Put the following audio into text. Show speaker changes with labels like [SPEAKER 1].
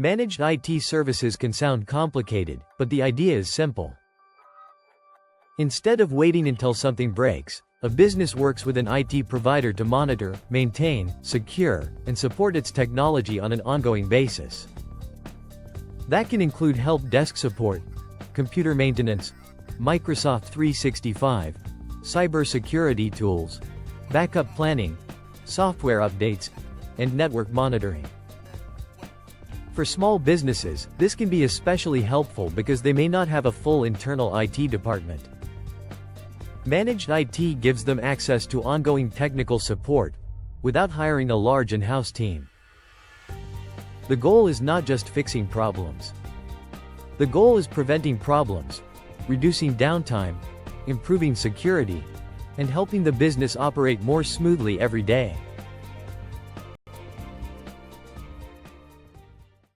[SPEAKER 1] Managed IT services can sound complicated, but the idea is simple. Instead of waiting until something breaks, a business works with an IT provider to monitor, maintain, secure, and support its technology on an ongoing basis. That can include help desk support, computer maintenance, Microsoft 365, cybersecurity tools, backup planning, software updates, and network monitoring. For small businesses, this can be especially helpful because they may not have a full internal IT department. Managed IT gives them access to ongoing technical support, without hiring a large in-house team. The goal is not just fixing problems. The goal is preventing problems, reducing downtime, improving security, and helping the business operate more smoothly every day.